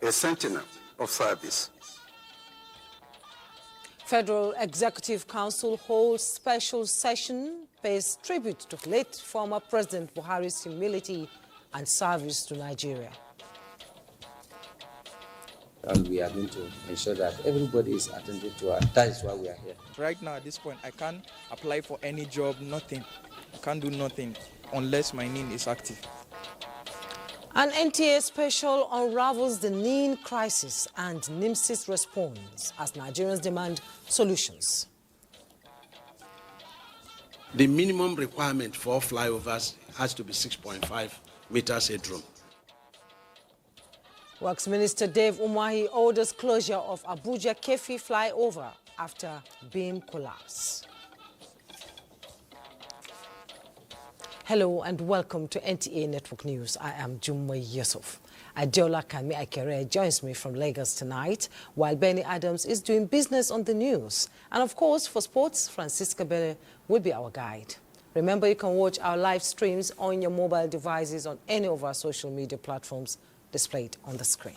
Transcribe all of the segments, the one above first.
a sentinel of service. Federal Executive Council holds special session, pays tribute to late former President Buhari's humility and service to Nigeria. And we are going to ensure that everybody is attended to, and that is why we are here. Right now, at this point, I can't apply for any job, nothing. I can't do nothing unless my NIN is active. An NTA special unravels the NIN crisis and NIMSI's response as Nigerians demand solutions. The minimum requirement for flyovers has to be 6.5 meters headroom. Works Minister Dave Umahi orders closure of Abuja Kefi flyover after beam collapse. Hello and welcome to NTA Network News. I am Jummai Yusuf. Adiola Kanmi Akere joins me from Lagos tonight, while Benny Adams is doing business on the news. And of course, for sports, Francisca Bele will be our guide. Remember, you can watch our live streams on your mobile devices on any of our social media platforms displayed on the screen.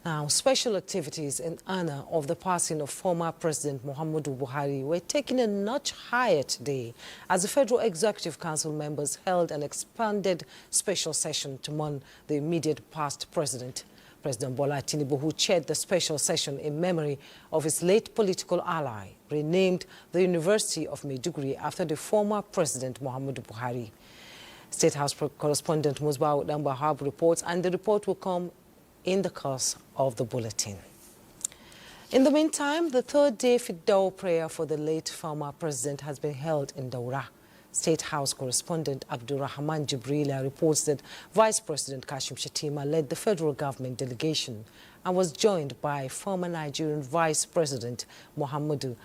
Now, special activities in honor of the passing of former President Muhammadu Buhari were taken a notch higher today as the Federal Executive Council members held an expanded special session to mourn the immediate past president. President Bola Tinubu, who chaired the special session in memory of his late political ally, renamed the University of Maiduguri after the former President Muhammadu Buhari. State House correspondent Musbah Udambahab reports, and the report will come in the course of the bulletin. In the meantime, the third day Fidaw prayer for the late former president has been held in Daura. State House correspondent Abdurrahman Jibrila reports that Vice President Kashim Shettima led the federal government delegation and was joined by former Nigerian Vice President Muhammadu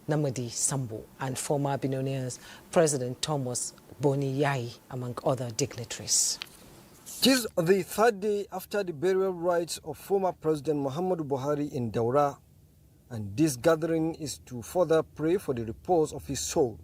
Namadi Sambo and former Benino's President Thomas Boni Yayi, among other dignitaries. It is the third day after the burial rites of former President Muhammadu Buhari in Daura, and this gathering is to further pray for the repose of his soul.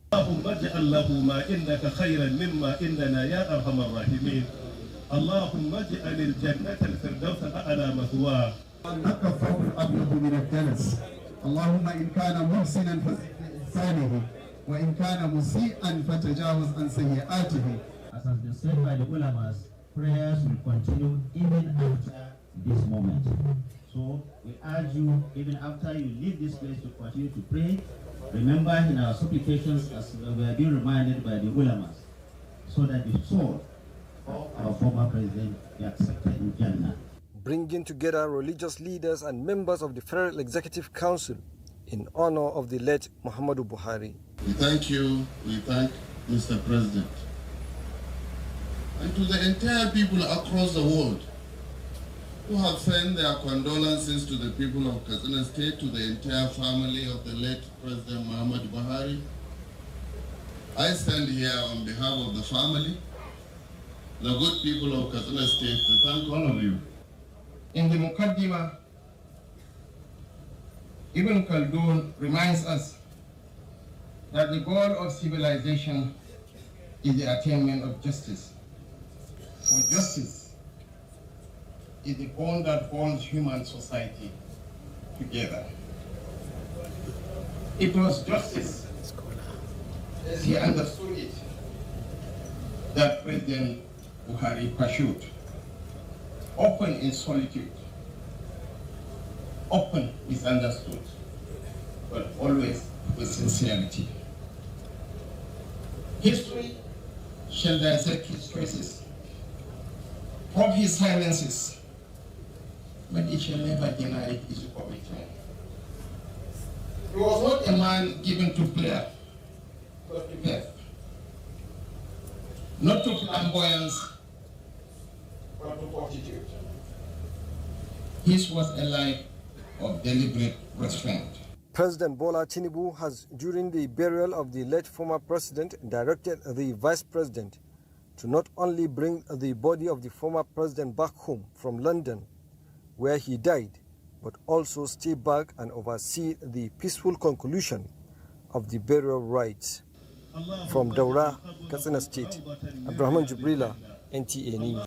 وإن كان مسيئا فتجاوز عن سيئاته. As has been said by the ulamas, prayers will continue even after this moment. So we urge you, even after you leave this place, to continue to pray. Remember in our supplications, as we are being reminded by the ulamas, so that the soul of our former president be accepted in Jannah. Bringing together religious leaders and members of the Federal Executive Council in honor of the late Muhammadu Buhari. We thank you, we thank Mr. President, and to the entire people across the world who have sent their condolences to the people of Katsina State, to the entire family of the late President Muhammadu Buhari. I stand here on behalf of the family, the good people of Katsina State, to thank all of you. In the Mukaddimah, Ibn Khaldun reminds us that the goal of civilization is the attainment of justice. For justice is the bond that holds human society together. It was justice, as he understood it, that President Buhari pursued. Open in solitude, open is understood, but always with sincerity. History shall dissect his choices, probe his silences, but it shall never deny his commitment. He was not a man given to prayer, but to death. Not to flamboyance, but to fortitude. His was a life of deliberate restraint. President Bola Tinubu has, during the burial of the late former president, directed the vice president to not only bring the body of the former president back home from London, where he died, but also stay back and oversee the peaceful conclusion of the burial rites. From Daura, Katsina State, Abdurrahman Jibrila, NTA News.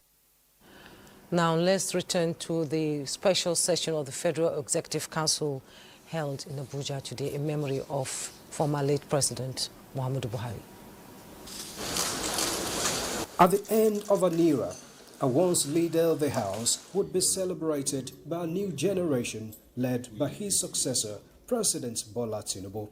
Now let's return to the special session of the Federal Executive Council held in Abuja today in memory of former late President Muhammadu Buhari. At the end of an era, a once leader of the House would be celebrated by a new generation led by his successor, President Bola Tinubu.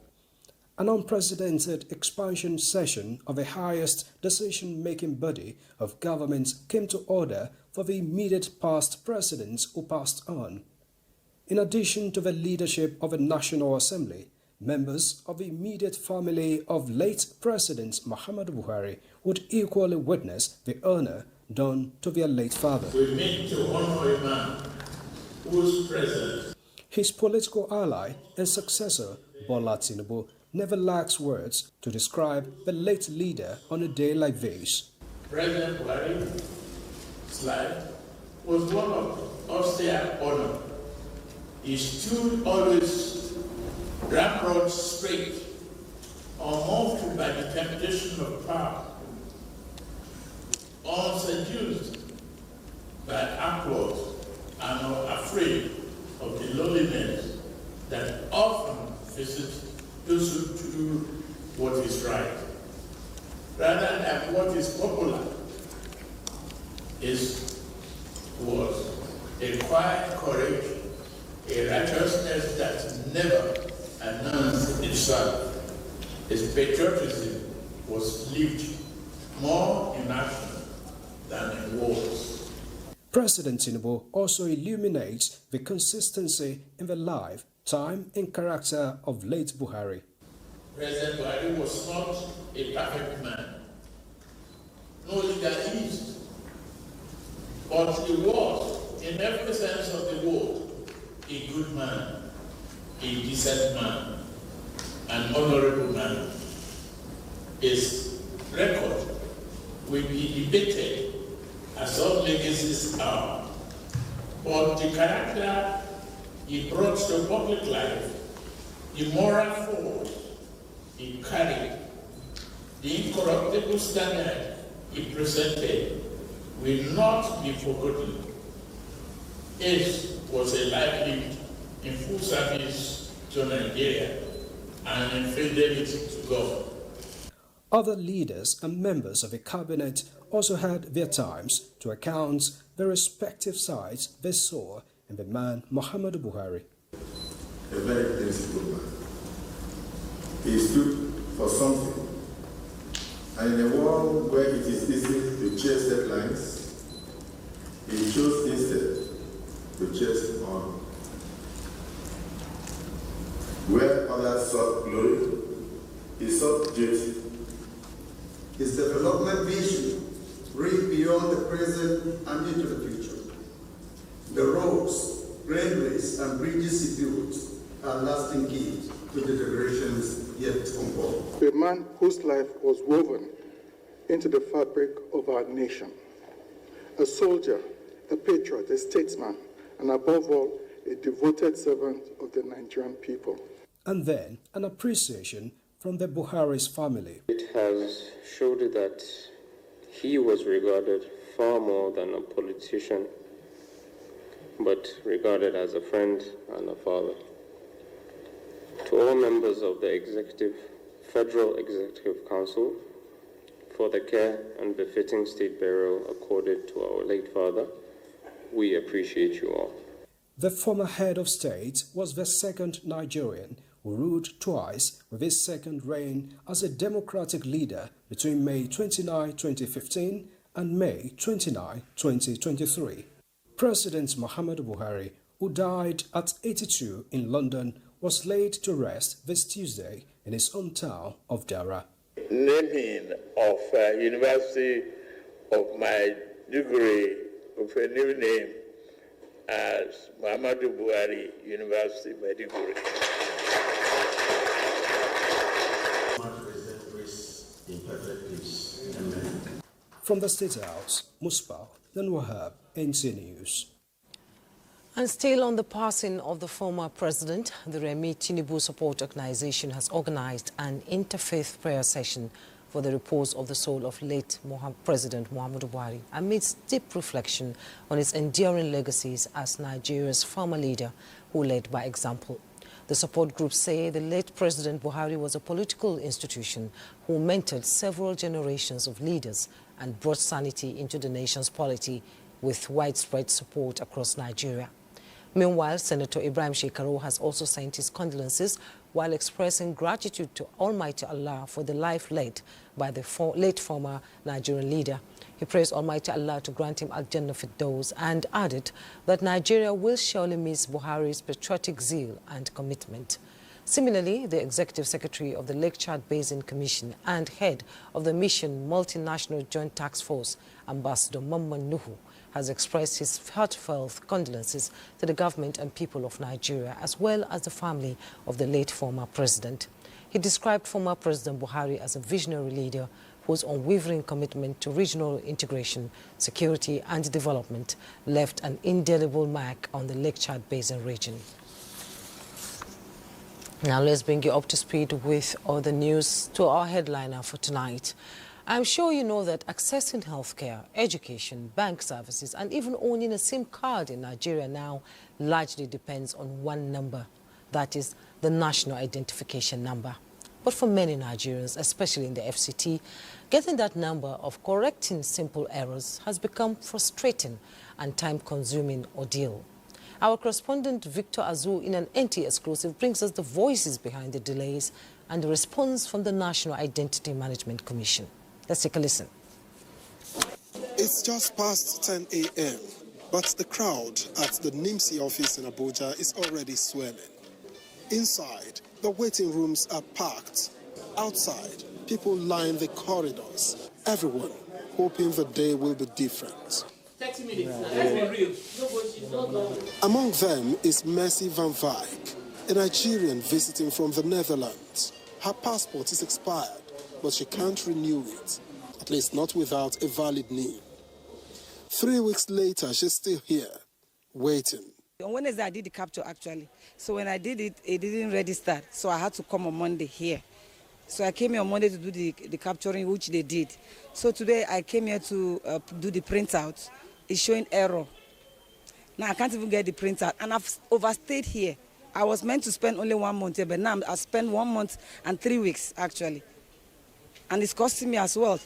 An unprecedented expansion session of the highest decision-making body of government came to order for the immediate past presidents who passed on. In addition to the leadership of the National Assembly, members of the immediate family of late President Muhammadu Buhari would equally witness the honor done to their late father. We meet to honor a man whose presence. His political ally and successor, Bola Tinubu, never lacks words to describe the late leader on a day like this. President Buhari's life was one of austere honor. He stood always ramrod straight, unmoved by the temptation of power, unseduced by applause, and not afraid of the loneliness that often visits those who do what is right, rather than what is popular. Was a quiet courage, a righteousness that never announced itself. His patriotism was lived more in action than in words. President Tinubu also illuminates the consistency in the life, time and character of late Buhari. President Buhari was not a perfect man, no leader is, but he was, in every sense of the word, a good man, a decent man, an honorable man. His record will be debated as all legacies are, but the character he brought to public life, the moral force he carried, the incorruptible standard he presented will not be forgotten. His was a life lived in full service to Nigeria and in fidelity to God. Other leaders and members of the cabinet also had their times to account the respective sides they saw in the man Muhammadu Buhari. A very principled man. He stood for something. And in a world where it is easy to chase headlines, he chose instead to chase on. Where others sought glory, he sought duty. His development vision reached beyond the present and into the future. The roads, railways, and bridges he built are lasting keys to the generations yet to unfold. A man whose life was woven into the fabric of our nation. A soldier, a patriot, a statesman, and above all, a devoted servant of the Nigerian people. And then an appreciation from the Buhari's family. It has showed that he was regarded far more than a politician, but regarded as a friend and a father. To all members of the Federal Executive Council, for the care and befitting state burial accorded to our late father, we appreciate you all. The former head of state was the second Nigerian who ruled twice with his second reign as a democratic leader between May 29, 2015 and May 29, 2023. President Muhammadu Buhari, who died at 82 in London, was laid to rest this Tuesday in his hometown of Dara. Naming of University of my degree of a new name as Muhammadu Buhari University Maiduguri. From the State House, Muspa, then Wahab, NTA News. And still on the passing of the former president, the Remi Tinubu Support Organization has organized an interfaith prayer session for the repose of the soul of late President Muhammadu Buhari amidst deep reflection on his enduring legacies as Nigeria's former leader who led by example. The support groups say the late President Buhari was a political institution who mentored several generations of leaders and brought sanity into the nation's polity with widespread support across Nigeria. Meanwhile, Senator Ibrahim Shekaru has also sent his condolences while expressing gratitude to Almighty Allah for the life led by the late former Nigerian leader. He praised Almighty Allah to grant him Al-Jannah Fidaw and added that Nigeria will surely miss Buhari's patriotic zeal and commitment. Similarly, the Executive Secretary of the Lake Chad Basin Commission and head of the Mission Multinational Joint Task Force, Ambassador Mamman Nuhu, has expressed his heartfelt condolences to the government and people of Nigeria, as well as the family of the late former president. He described former President Buhari as a visionary leader whose unwavering commitment to regional integration, security and development left an indelible mark on the Lake Chad Basin region. Now let's bring you up to speed with other news to our headliner for tonight. I'm sure you know that accessing healthcare, education, bank services, and even owning a SIM card in Nigeria now largely depends on one number. That is the National Identification Number. But for many Nigerians, especially in the FCT, getting that number of correcting simple errors has become frustrating and time-consuming ordeal. Our correspondent Victor Azu in an NTA exclusive brings us the voices behind the delays and the response from the National Identity Management Commission. Let's take a listen. It's just past 10 a.m., but the crowd at the NIMC office in Abuja is already swelling. Inside, the waiting rooms are packed. Outside, people line the corridors. Everyone hoping the day will be different. 30 minutes. Let's be real. Among them is Mercy Van Wyk, a Nigerian visiting from the Netherlands. Her passport is expired, but she can't renew it, at least not without a valid name. 3 weeks later, she's still here, waiting. On Wednesday, I did the capture, actually. So when I did it, it didn't register, so I had to come on Monday here. So I came here on Monday to do the capturing, which they did. So today, I came here to do the printout. It's showing error. Now, I can't even get the printout, and I've overstayed here. I was meant to spend only 1 month here, but now I spent 1 month and 3 weeks, actually. And it's costing me as well.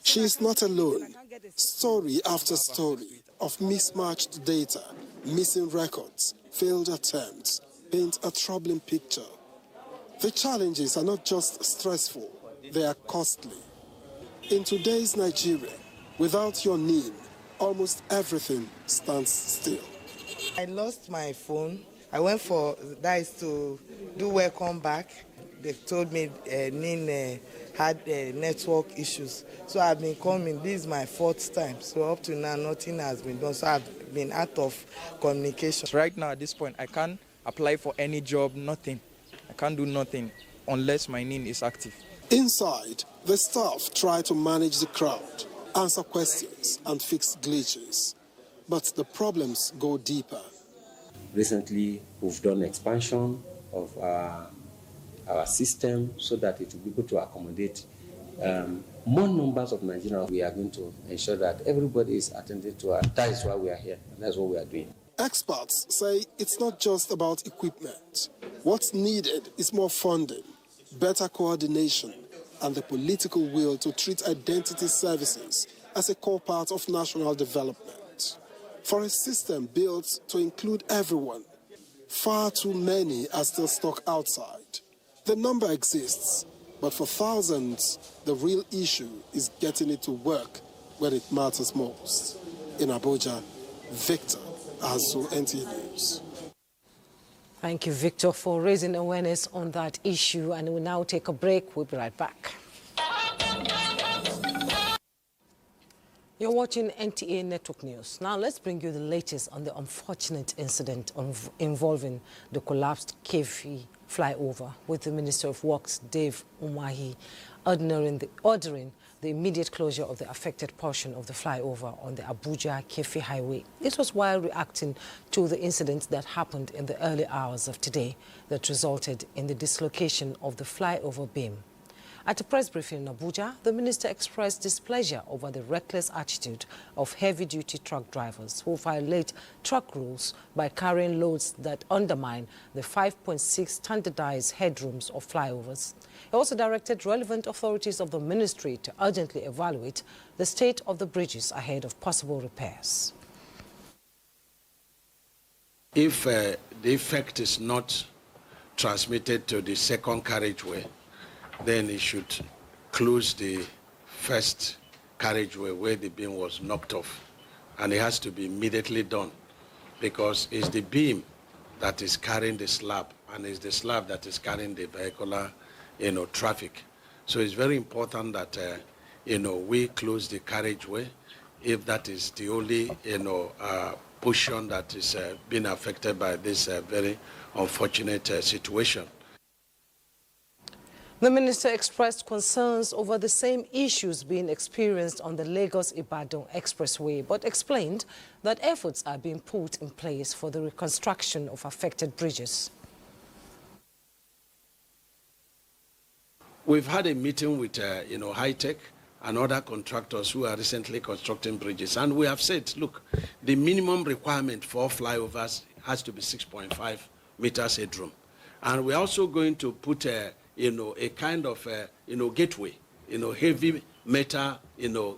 She is not alone. Story after story of mismatched data, missing records, failed attempts paint a troubling picture. The challenges are not just stressful, they are costly. In today's Nigeria, without your name, almost everything stands still. I lost my phone. I went for guys to do welcome back. They told me NIN had network issues. So I've been coming. This is my 4th time. So up to now, nothing has been done. So I've been out of communication. Right now, at this point, I can't apply for any job, nothing. I can't do nothing unless my NIN is active. Inside, the staff try to manage the crowd, answer questions, and fix glitches. But the problems go deeper. Recently, we've done expansion of our system so that it will be able to accommodate more numbers of Nigerians. We are going to ensure that everybody is attended to. That is why we are here. That's what we are doing. Experts say it's not just about equipment. What's needed is more funding, better coordination, and the political will to treat identity services as a core part of national development. For a system built to include everyone, far too many are still stuck outside. The number exists, but for thousands, the real issue is getting it to work where it matters most. In Abuja, Victor Azu, NTA News. Thank you, Victor, for raising awareness on that issue. And we'll now take a break. We'll be right back. You're watching NTA Network News. Now let's bring you the latest on the unfortunate incident involving the collapsed Kefi flyover, with the Minister of Works, Dave Umahi, ordering the immediate closure of the affected portion of the flyover on the Abuja-Kefi highway. It was while reacting to the incident that happened in the early hours of today that resulted in the dislocation of the flyover beam. At a press briefing in Abuja, the minister expressed displeasure over the reckless attitude of heavy-duty truck drivers who violate truck rules by carrying loads that undermine the 5.6 standardized headrooms of flyovers. He also directed relevant authorities of the ministry to urgently evaluate the state of the bridges ahead of possible repairs. If the effect is not transmitted to the second carriageway, then it should close the first carriageway where the beam was knocked off. And it has to be immediately done because it's the beam that is carrying the slab and it's the slab that is carrying the vehicular, traffic. So it's very important that, we close the carriageway if that is the only, portion that is being affected by this very unfortunate situation. The minister expressed concerns over the same issues being experienced on the Lagos-Ibadan Expressway, but explained that efforts are being put in place for the reconstruction of affected bridges. We've had a meeting with, high-tech and other contractors who are recently constructing bridges, and we have said, look, the minimum requirement for flyovers has to be 6.5 meters headroom, and we're also going to put a kind of, gateway, heavy metal,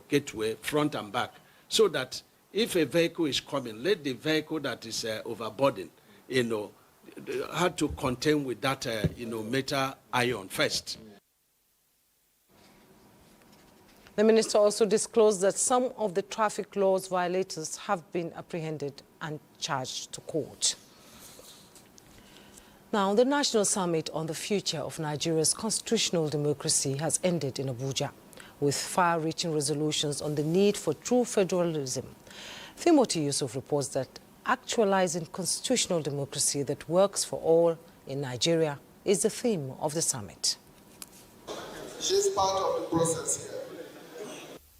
gateway front and back, so that if a vehicle is coming, let the vehicle that is overburdened, had to contend with that, metal iron first. The minister also disclosed that some of the traffic laws violators have been apprehended and charged to court. Now, the National Summit on the Future of Nigeria's Constitutional Democracy has ended in Abuja, with far-reaching resolutions on the need for true federalism. Timothy Yusuf reports that actualizing constitutional democracy that works for all in Nigeria is the theme of the summit. She's part of the process here.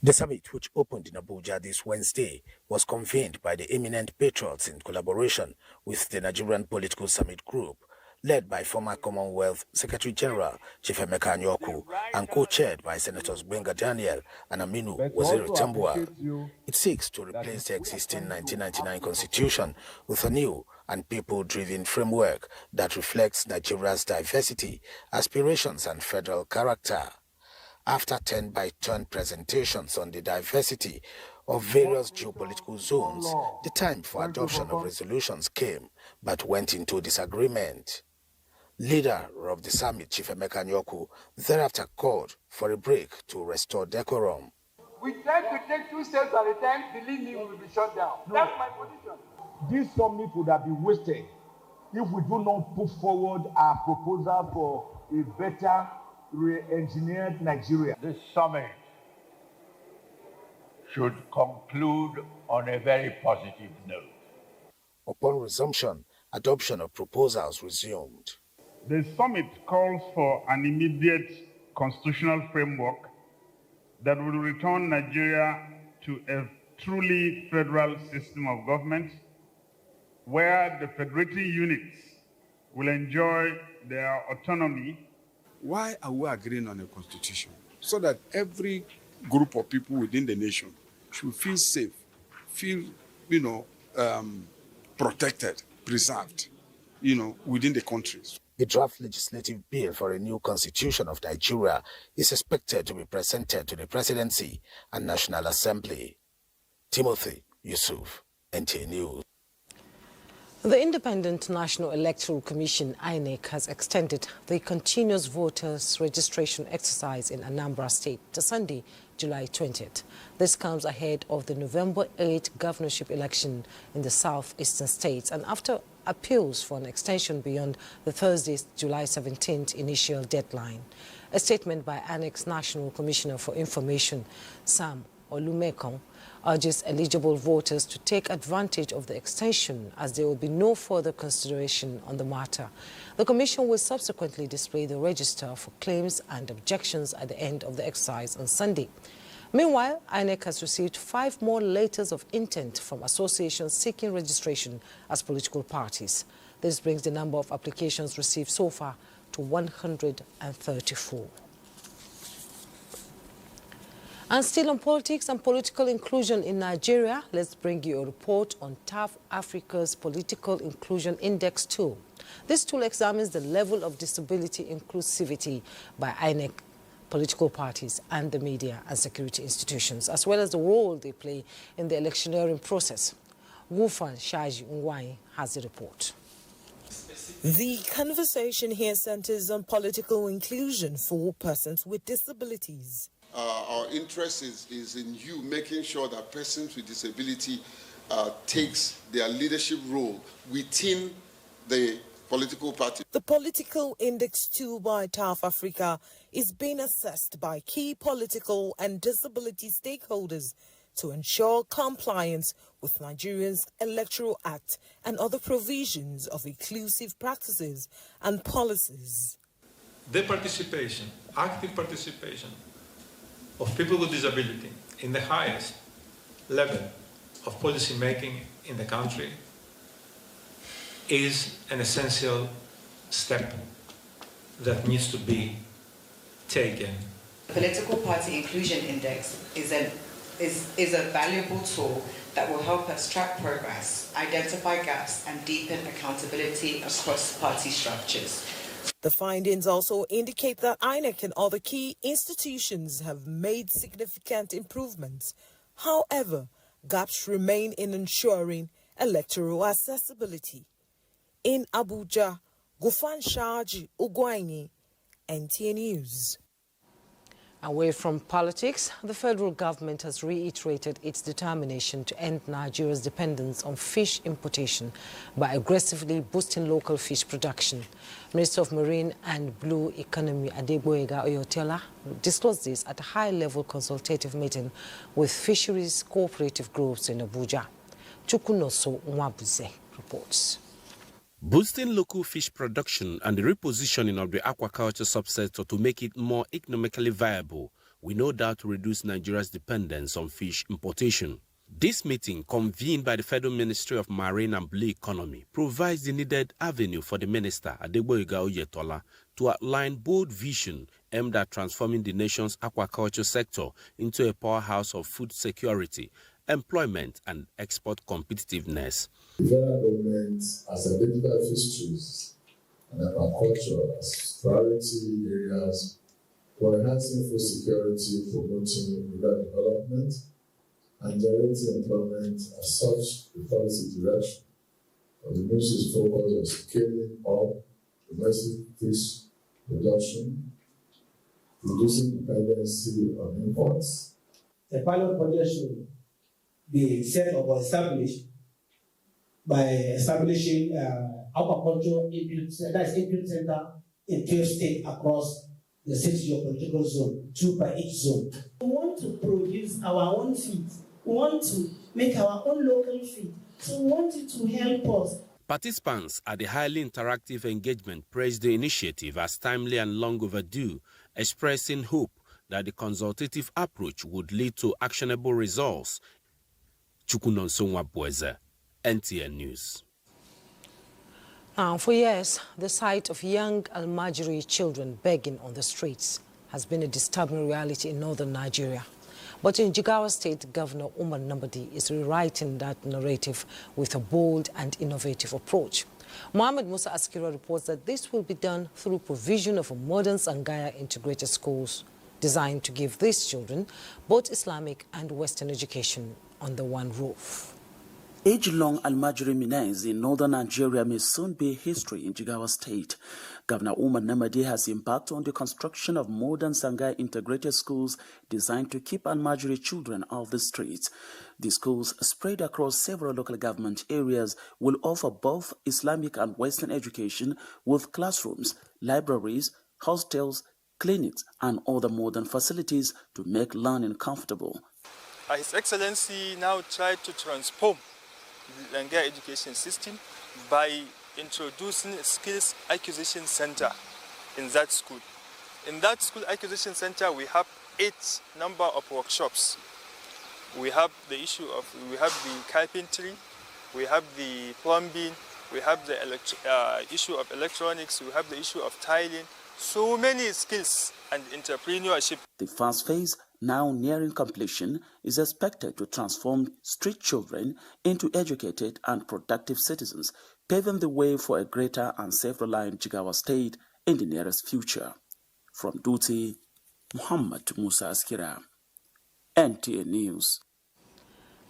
The summit, which opened in Abuja this Wednesday, was convened by the eminent patriots in collaboration with the Nigerian Political Summit Group, led by former Commonwealth Secretary General Chief Emeka Anyaoku and co-chaired by Senators Gbenga Daniel and Aminu Waziri Tambuwal. It seeks to replace the existing 1999 constitution with a new and people-driven framework that reflects Nigeria's diversity, aspirations and federal character. After turn-by-turn presentations on the diversity of various geopolitical zones, the time for adoption of resolutions came, but went into disagreement. Leader of the summit, Chief Emeka Anyaoku, thereafter called for a break to restore decorum. We tend to take 2 steps at a time, believe me, we will be shut down. No. That's my position. This summit would have been wasted if we do not put forward our proposal for a better re-engineered Nigeria. This summit should conclude on a very positive note. Upon resumption, adoption of proposals resumed. The summit calls for an immediate constitutional framework that will return Nigeria to a truly federal system of government where the federating units will enjoy their autonomy. Why are we agreeing on a constitution? So that every group of people within the nation should feel safe, feel, protected, preserved, within the countries. The draft legislative bill for a new constitution of Nigeria is expected to be presented to the Presidency and National Assembly. Timothy Yusuf, NTA News. The Independent National Electoral Commission, INEC, has extended the continuous voters registration exercise in Anambra State to Sunday, July 20th. This comes ahead of the November 8 governorship election in the southeastern states and after appeals for an extension beyond the Thursday, July 17th initial deadline. A statement by INEC's National Commissioner for Information, Sam Olumekong, urges eligible voters to take advantage of the extension as there will be no further consideration on the matter. The Commission will subsequently display the register for claims and objections at the end of the exercise on Sunday. Meanwhile, INEC has received 5 more letters of intent from associations seeking registration as political parties. This brings the number of applications received so far to 134. And still on politics and political inclusion in Nigeria, let's bring you a report on TAF Africa's Political Inclusion Index tool. This tool examines the level of disability inclusivity by INEC, political parties and the media and security institutions, as well as the role they play in the electioneering process. Wufan Shaji Ngwai has the report. The conversation here centers on political inclusion for persons with disabilities. Our interest is in you making sure that persons with disability takes their leadership role within the political party. The Political Index tool by TAF Africa is being assessed by key political and disability stakeholders to ensure compliance with Nigeria's Electoral Act and other provisions of inclusive practices and policies. The participation, active participation of people with disability in the highest level of policy making in the country is an essential step that needs to be taken. The Political Party Inclusion Index is a valuable tool that will help us track progress, identify gaps, and deepen accountability across party structures. The findings also indicate that INEC and other key institutions have made significant improvements. However, gaps remain in ensuring electoral accessibility. In Abuja, Gufan Shaji Ugwaini, NTA News. Away from politics, the federal government has reiterated its determination to end Nigeria's dependence on fish importation by aggressively boosting local fish production. Minister of Marine and Blue Economy Adegboyega Oyotela disclosed this at a high-level consultative meeting with fisheries cooperative groups in Abuja. Chukunoso Nwabuze reports. Boosting local fish production and the repositioning of the aquaculture subsector to make it more economically viable will no doubt reduce Nigeria's dependence on fish importation. This meeting, convened by the Federal Ministry of Marine and Blue Economy, provides the needed avenue for the Minister, Adegboyega Oyetola, to outline bold vision aimed at transforming the nation's aquaculture sector into a powerhouse of food security, employment and export competitiveness. The federal government has identified fisheries and aquaculture as priority areas for enhancing food security, promoting rural development, and generating employment. As such, the policy direction of the ministry is focused on scaling up domestic fish production, reducing dependency on imports. The pilot project should be set up or established by establishing aquaculture input center in 12 states across the 6 geopolitical zone, 2 per each zone. We want to produce our own feed. We want to make our own local feed. So we want it to help us. Participants at the highly interactive engagement praised the initiative as timely and long overdue, expressing hope that the consultative approach would lead to actionable results. Chukunonso Nwabuze, NTA News. Now, for years, the sight of young Almajiri children begging on the streets has been a disturbing reality in northern Nigeria. But in Jigawa State, Governor Umar Namadi is rewriting that narrative with a bold and innovative approach. Mohammed Musa Askira reports that this will be done through provision of a modern Sangaya integrated schools designed to give these children both Islamic and Western education under one roof. Age-long Almajiri Minays in northern Nigeria may soon be history in Jigawa State. Governor Umar Namadi has embarked on the construction of modern Sangaya integrated schools designed to keep Almajiri children off the streets. The schools, spread across several local government areas, will offer both Islamic and Western education with classrooms, libraries, hostels, clinics, and other modern facilities to make learning comfortable. His Excellency now tried to transform the Sangaya education system by introducing a skills acquisition center in that school. In that school acquisition center, we have 8 number of workshops. We have the carpentry, we have the plumbing, we have the issue of electronics, we have the issue of tiling. So many skills and entrepreneurship. The first phase, now nearing completion, is expected to transform street children into educated and productive citizens, paving the way for a greater and self-reliant Jigawa state in the nearest future. From Duty, Muhammad Musa Askira, NTA News.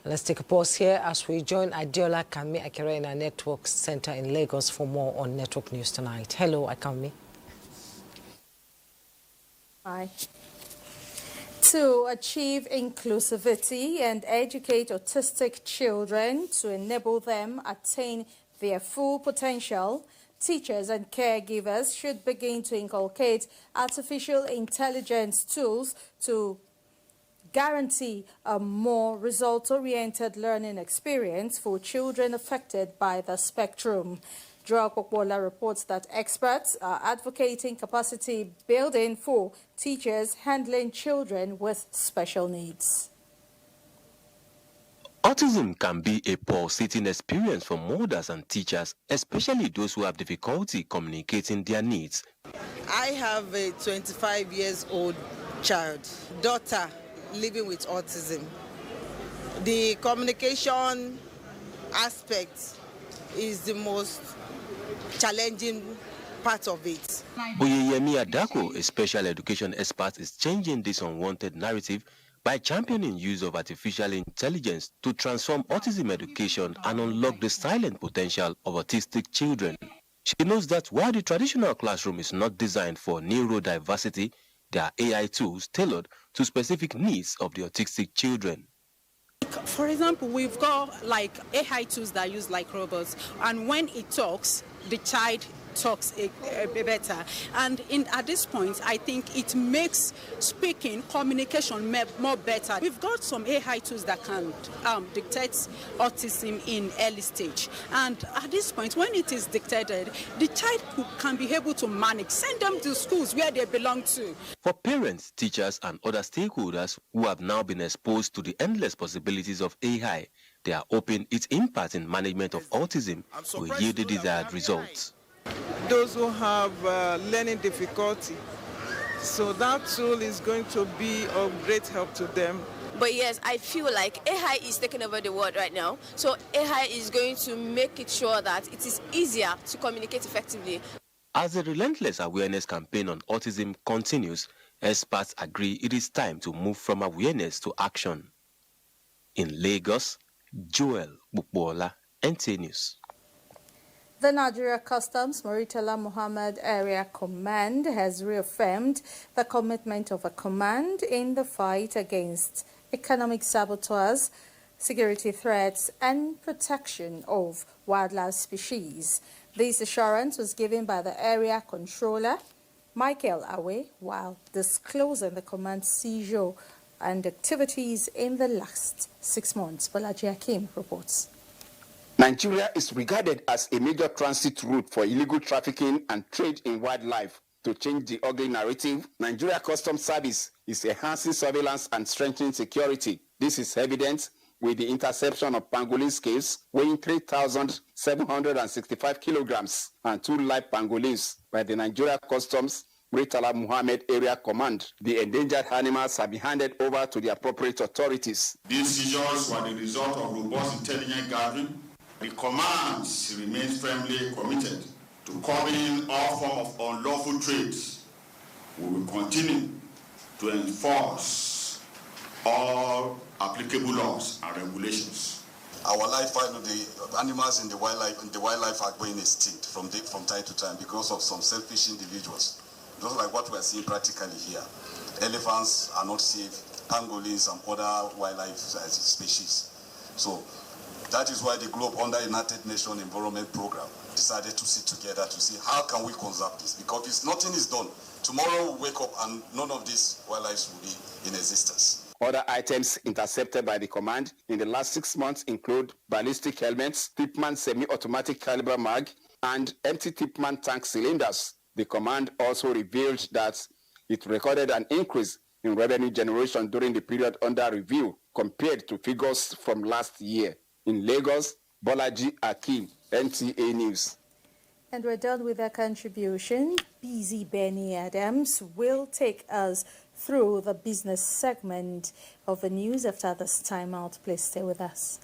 Let's take a pause here as we join Adiola Kami Akere in our network center in Lagos for more on Network News tonight. Hello, Akami. Hi. To achieve inclusivity and educate autistic children to enable them attain their full potential, teachers and caregivers should begin to inculcate artificial intelligence tools to guarantee a more result-oriented learning experience for children affected by the spectrum. Joel Kokwola reports that experts are advocating capacity building for teachers handling children with special needs. Autism can be a pulsating experience for mothers and teachers, especially those who have difficulty communicating their needs. I have a 25-year-old daughter living with autism. The communication aspect is the most challenging part of it. Oyeyemi Adako, a special education expert, is changing this unwanted narrative by championing use of artificial intelligence to transform autism education and unlock the silent potential of autistic children. She knows that while the traditional classroom is not designed for neurodiversity, there are AI tools tailored to specific needs of the autistic children. For example, we've got like AI tools that use like robots, and when it talks, the child talks better. And at this point, I think it makes speaking, communication more better. We've got some AI tools that can dictate autism in early stage. And at this point, when it is dictated, the child can be able to manage, send them to schools where they belong to. For parents, teachers, and other stakeholders who have now been exposed to the endless possibilities of AI, they are hoping its impact in management of autism will yield the desired results. Those who have learning difficulty, so that tool is going to be of great help to them. But yes, I feel like AI is taking over the world right now, so AI is going to make it sure that it is easier to communicate effectively. As the relentless awareness campaign on autism continues, experts agree it is time to move from awareness to action. In Lagos, Joel Bukbola, NTA News. The Nigeria Customs Murtala Muhammad Area Command has reaffirmed the commitment of a command in the fight against economic saboteurs, security threats, and protection of wildlife species. This assurance was given by the area controller, Michael Awe, while disclosing the command's seizure and activities in the last 6 months. Balaji Hakim reports. Nigeria is regarded as a major transit route for illegal trafficking and trade in wildlife. To change the ugly narrative, Nigeria Customs Service is enhancing surveillance and strengthening security. This is evident with the interception of pangolin scales weighing 3,765 kilograms and 2 live pangolins by the Nigeria Customs Murtala Muhammad Area Command. The endangered animals have been handed over to the appropriate authorities. These seizures were the result of robust intelligence gathering. The command remains firmly committed to curbing all forms of unlawful trades. We will continue to enforce all applicable laws and regulations. Our life, the animals in the wildlife are going extinct from time to time because of some selfish individuals. Just like what we are seeing practically here. Elephants are not safe, pangolins and other wildlife species. So that is why the globe under United Nations Environment Program decided to sit together to see how can we conserve this. Because if nothing is done, tomorrow we'll wake up and none of these wildlife will be in existence. Other items intercepted by the command in the last 6 months include ballistic helmets, Tipman semi-automatic caliber mag, and empty Tipman tank cylinders. The command also revealed that it recorded an increase in revenue generation during the period under review compared to figures from last year. In Lagos, Bolaji Akim, NTA News. And we're done with our contribution. Busy Benny Adams will take us through the business segment of the news after this time out. Please stay with us.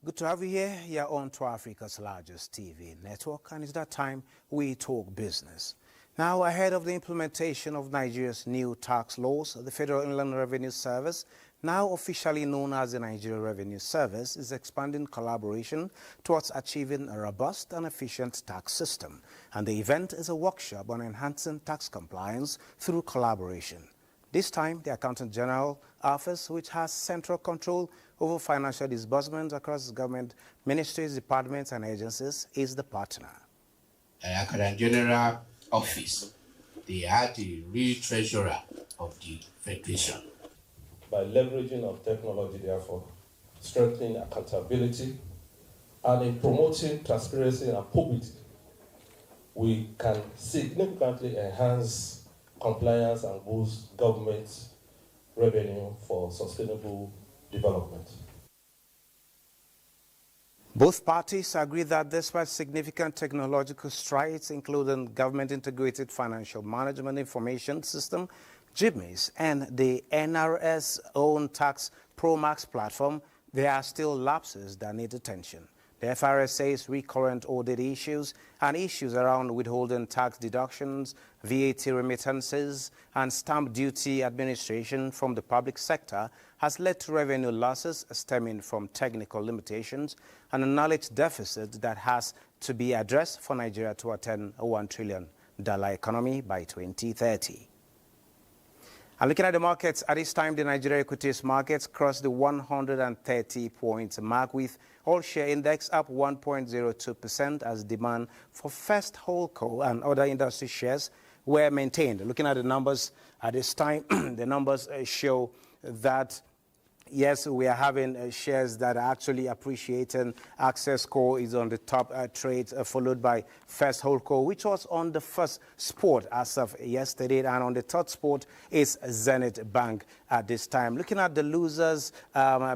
Good to have you here. You're on to Africa's largest TV network, and it's that time we talk business. Now, ahead of the implementation of Nigeria's new tax laws, the Federal Inland Revenue Service, now officially known as the Nigerian Revenue Service, is expanding collaboration towards achieving a robust and efficient tax system. And the event is a workshop on enhancing tax compliance through collaboration. This time, the Accountant General Office, which has central control over financial disbursements across government ministries, departments, and agencies, is the partner. Accountant General Office, they are the real treasurer of the Federation. By leveraging of technology, therefore, strengthening accountability, and in promoting transparency and probity, we can significantly enhance compliance and boost government revenue for sustainable development. Both parties agree that despite significant technological strides, including Government Integrated Financial Management Information System, GIMIS, and the NRS own Tax ProMax platform, there are still lapses that need attention. The FRS says recurrent audit issues and issues around withholding tax deductions, VAT remittances, and stamp duty administration from the public sector has led to revenue losses stemming from technical limitations and a knowledge deficit that has to be addressed for Nigeria to attain a $1 trillion economy by 2030. And looking at the markets, at this time, the Nigeria equities markets crossed the 130-point mark, with all-share index up 1.02% as demand for First Wholesale and other industry shares were maintained. Looking at the numbers at this time, the numbers show that yes, we are having shares that are actually appreciating. Access Core is on the top trades, followed by First Wholesale, which was on the first spot as of yesterday. And on the third spot is Zenith Bank at this time. Looking at the losers,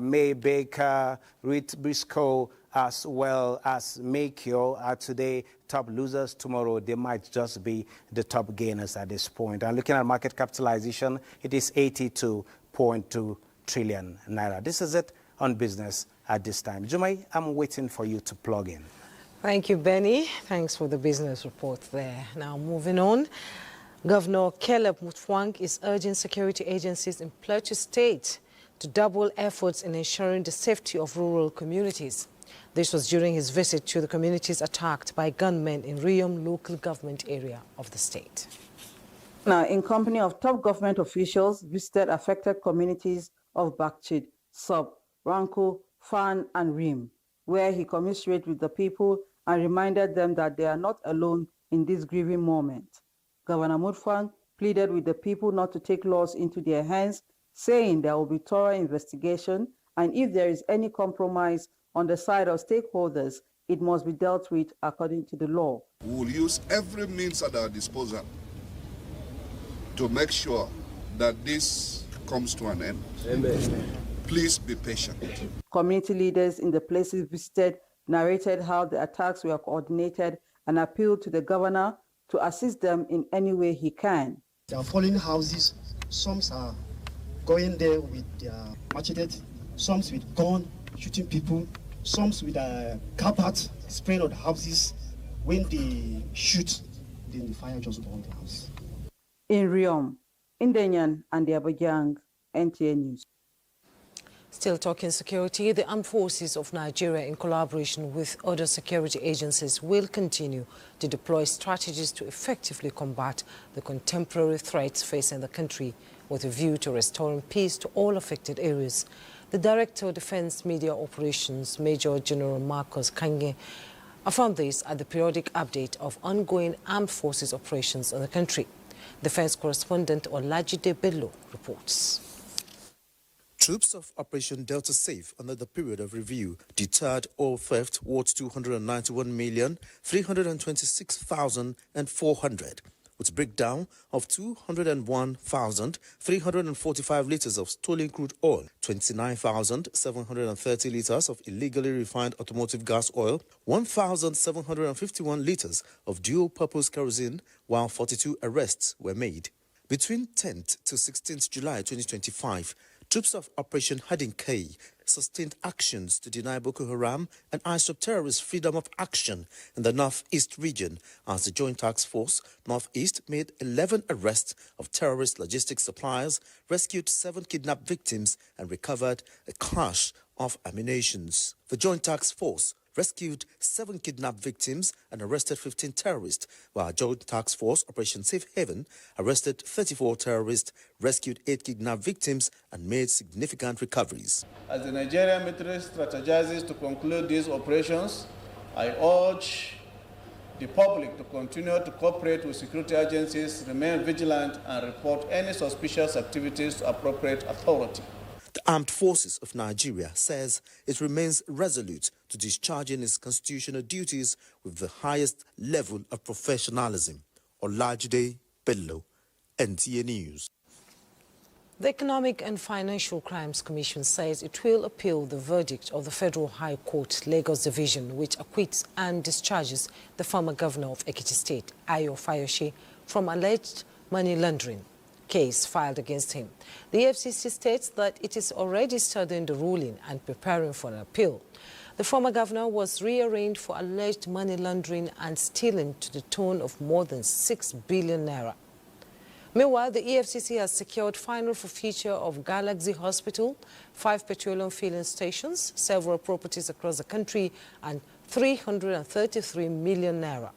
May Baker, Reed Briscoe, as well as Makio are today top losers. Tomorrow, they might just be the top gainers at this point. And looking at market capitalization, it is 82.2 trillion naira. This is it on business at this time. Jumai, I'm waiting for you to plug in. Thank you, Benny. Thanks for the business report there. Now, moving on. Governor Caleb Mutfwang is urging security agencies in Plateau State to double efforts in ensuring the safety of rural communities. This was during his visit to the communities attacked by gunmen in Riyom local government area of the state. Now, in company of top government officials, visited affected communities of Bakchid, Sub, Ranko, Fan, and Rim, where he commiserated with the people and reminded them that they are not alone in this grieving moment. Governor Mutfwang pleaded with the people not to take laws into their hands, saying there will be thorough investigation, and if there is any compromise on the side of stakeholders, it must be dealt with according to the law. We will use every means at our disposal to make sure that this comes to an end. Amen. Please be patient. Community leaders in the places visited narrated how the attacks were coordinated and appealed to the governor to assist them in any way he can. They are falling houses. Some are going there with their machetes, some with gun, shooting people, some with a carpet spraying on the houses. When they shoot, then the fire just burns the house. In Riyom, Indenyan and the Abuja, NTA News. Still talking security, the armed forces of Nigeria, in collaboration with other security agencies, will continue to deploy strategies to effectively combat the contemporary threats facing the country, with a view to restoring peace to all affected areas. The Director of Defense Media Operations, Major General Marcus Kange, affirmed this at the periodic update of ongoing armed forces operations in the country. Defense correspondent Olajide Bello reports. Troops of Operation Delta Safe, under the period of review, deterred oil theft worth 291,326,400, with breakdown of 201,345 litres of stolen crude oil, 29,730 litres of illegally refined automotive gas oil, 1,751 litres of dual-purpose kerosene, while 42 arrests were made. Between 10th to 16th July 2025, troops of Operation Hardin K sustained actions to deny Boko Haram and ISWAP terrorists freedom of action in the Northeast region as the Joint Task Force Northeast made 11 arrests of terrorist logistics suppliers, rescued 7 kidnapped victims and recovered a cache of ammunition. The Joint Task Force rescued 7 kidnapped victims and arrested 15 terrorists, while Joint Task Force Operation Safe Haven arrested 34 terrorists, rescued 8 kidnapped victims and made significant recoveries. As the Nigerian military strategizes to conclude these operations, I urge the public to continue to cooperate with security agencies, remain vigilant and report any suspicious activities to appropriate authority. The Armed Forces of Nigeria says it remains resolute to discharging its constitutional duties with the highest level of professionalism. Olajide Bello, NTA News. The Economic and Financial Crimes Commission says it will appeal the verdict of the Federal High Court Lagos Division, which acquits and discharges the former governor of Ekiti State, Ayo Fayose, from alleged money laundering case filed against him. The FCC states that it is already studying the ruling and preparing for an appeal. The former governor was rearraigned for alleged money laundering and stealing to the tune of more than 6 billion naira. Meanwhile, the EFCC has secured final forfeiture of Galaxy Hospital, 5 petroleum filling stations, several properties across the country, and 333 million naira.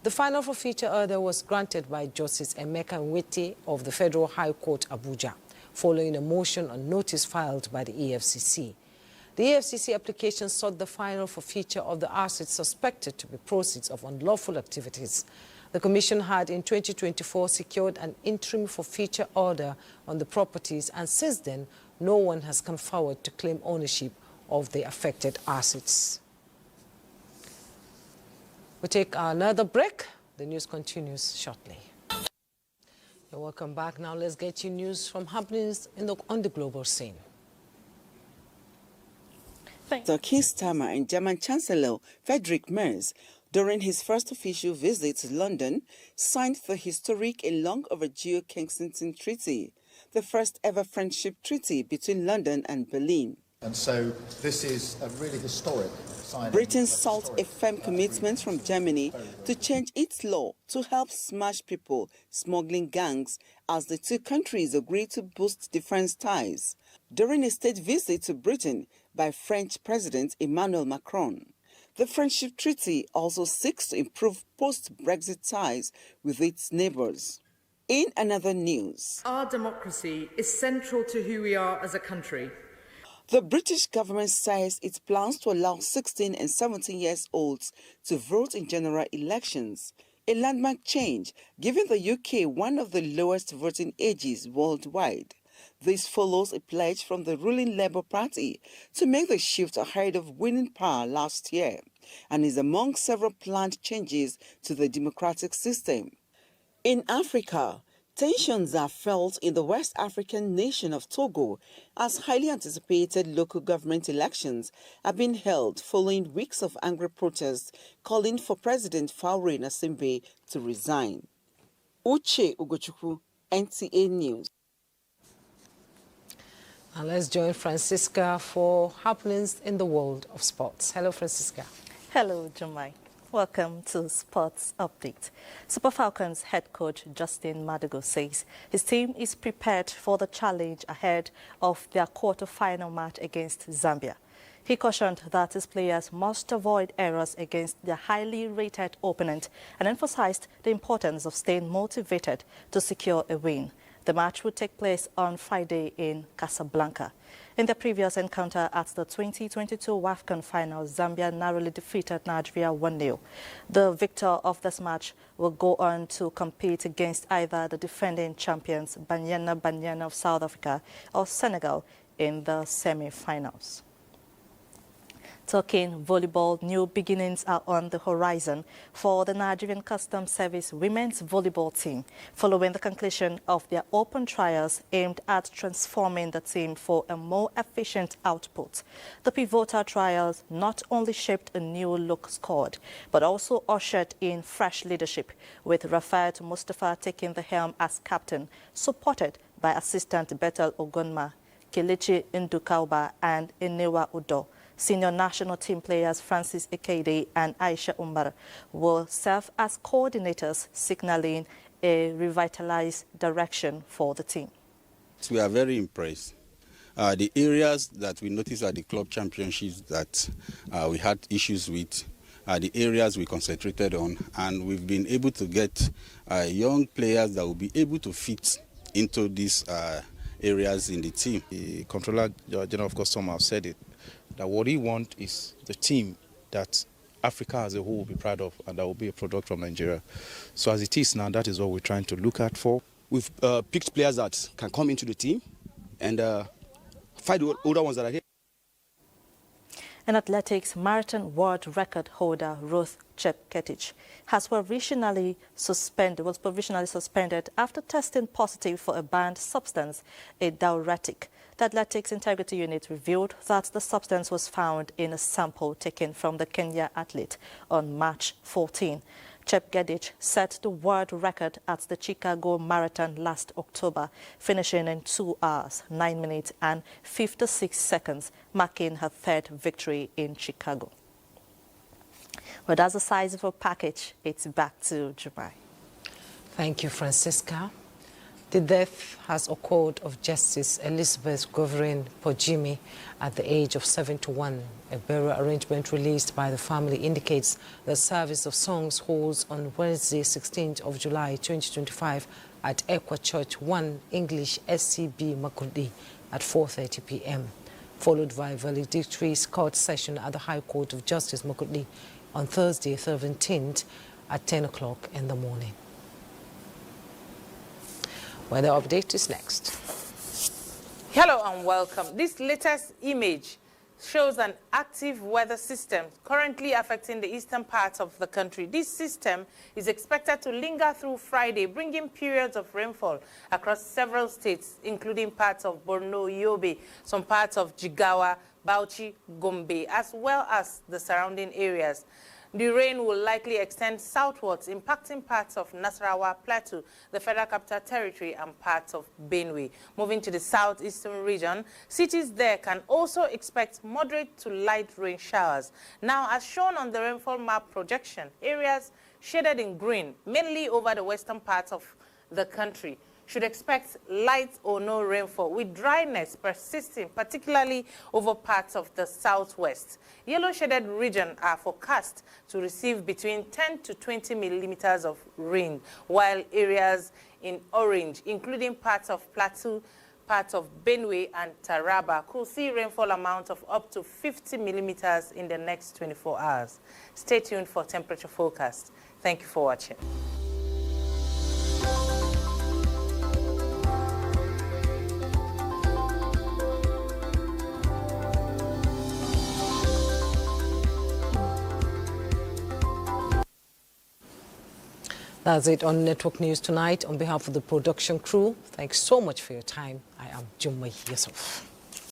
The final forfeiture order was granted by Justice Emeka Nwete of the Federal High Court, Abuja, following a motion on notice filed by the EFCC. The EFCC application sought the final forfeiture of the assets suspected to be proceeds of unlawful activities. The Commission had in 2024 secured an interim forfeiture order on the properties, and since then, no one has come forward to claim ownership of the affected assets. We take another break. The news continues shortly. You're welcome back. Now let's get you news from happenings on the global scene. The Keir Starmer and German Chancellor Friedrich Merz, during his first official visit to London, signed the historic and long overdue Kensington Treaty, the first ever friendship treaty between London and Berlin. And so this is a really historic signing. Britain sought a firm commitment from Germany to change its law to help smash people smuggling gangs as the two countries agreed to boost defense ties during a state visit to Britain by French President Emmanuel Macron. The Friendship Treaty also seeks to improve post-Brexit ties with its neighbours. In another news, our democracy is central to who we are as a country. The British government says it plans to allow 16 and 17-year-olds to vote in general elections, a landmark change given the UK one of the lowest voting ages worldwide. This follows a pledge from the ruling Labour Party to make the shift ahead of winning power last year, and is among several planned changes to the democratic system. In Africa, tensions are felt in the West African nation of Togo as highly anticipated local government elections are being held following weeks of angry protests calling for President Faure Gnassingbe to resign. Uche Ugochukwu, NTA News. And let's join Francisca for happenings in the world of sports. Hello, Francisca. Hello, Jumai. Welcome to Sports Update. Super Falcons head coach Justin Madugo says his team is prepared for the challenge ahead of their quarter-final match against Zambia. He cautioned that his players must avoid errors against their highly rated opponent and emphasized the importance of staying motivated to secure a win. The match will take place on Friday in Casablanca. In the previous encounter at the 2022 WAFCON final, Zambia narrowly defeated Nigeria 1-0. The victor of this match will go on to compete against either the defending champions Banyana of South Africa or Senegal in the semi-finals. Talking volleyball, new beginnings are on the horizon for the Nigerian Customs Service women's volleyball team, following the conclusion of their open trials aimed at transforming the team for a more efficient output. The pivotal trials not only shaped a new look squad, but also ushered in fresh leadership, with Rafat Mustafa taking the helm as captain, supported by assistant Bethel Ogunma, Kelechi Ndukauba and Enewa Udo. Senior national team players Francis Ekede and Aisha Umar will serve as coordinators, signaling a revitalized direction for the team. We are very impressed. The areas that we noticed at the club championships that we had issues with are the areas we concentrated on, and we've been able to get young players that will be able to fit into these areas in the team. The Controller General of Customs have said it, that what he wants is the team that Africa as a whole will be proud of, and that will be a product from Nigeria. So as it is now, that is what we're trying to look at for. We've picked players that can come into the team and fight the older ones that are here. In athletics, marathon world record holder Ruth Chepketich was provisionally suspended after testing positive for a banned substance, a diuretic. The Athletics Integrity Unit revealed that the substance was found in a sample taken from the Kenya athlete on March 14. Chepketich set the world record at the Chicago Marathon last October, finishing in 2 hours, 9 minutes and 56 seconds, marking her third victory in Chicago. Well, that's the size of a package. It's back to Jumai. Thank you, Francisca. The death has occurred of Justice Elizabeth Govering Pojimi at the age of 71. A burial arrangement released by the family indicates the service of songs holds on Wednesday, 16th of July 2025 at Ekwa Church 1 English SCB Makurdi at 4:30 p.m., followed by a valedictory court session at the High Court of Justice Makurdi on Thursday, 17th at 10 o'clock in the morning. Weather update is next. Hello and welcome. This latest image shows an active weather system currently affecting the eastern parts of the country. This system is expected to linger through Friday, bringing periods of rainfall across several states, including parts of Borno, Yobe, some parts of Jigawa, Bauchi, Gombe, as well as the surrounding areas. The rain will likely extend southwards, impacting parts of Nasarawa Plateau, the Federal Capital Territory, and parts of Benue. Moving to the southeastern region, cities there can also expect moderate to light rain showers. Now, as shown on the rainfall map projection, areas shaded in green, mainly over the western parts of the country, should expect light or no rainfall, with dryness persisting, particularly over parts of the southwest. Yellow shaded regions are forecast to receive between 10 to 20 millimeters of rain, while areas in orange, including parts of Plateau, parts of Benue and Taraba, could see rainfall amount of up to 50 millimeters in the next 24 hours. Stay tuned for temperature forecast. Thank you for watching. That's it on Network News Tonight. On behalf of the production crew, thanks so much for your time. I am Jummai Yusuf.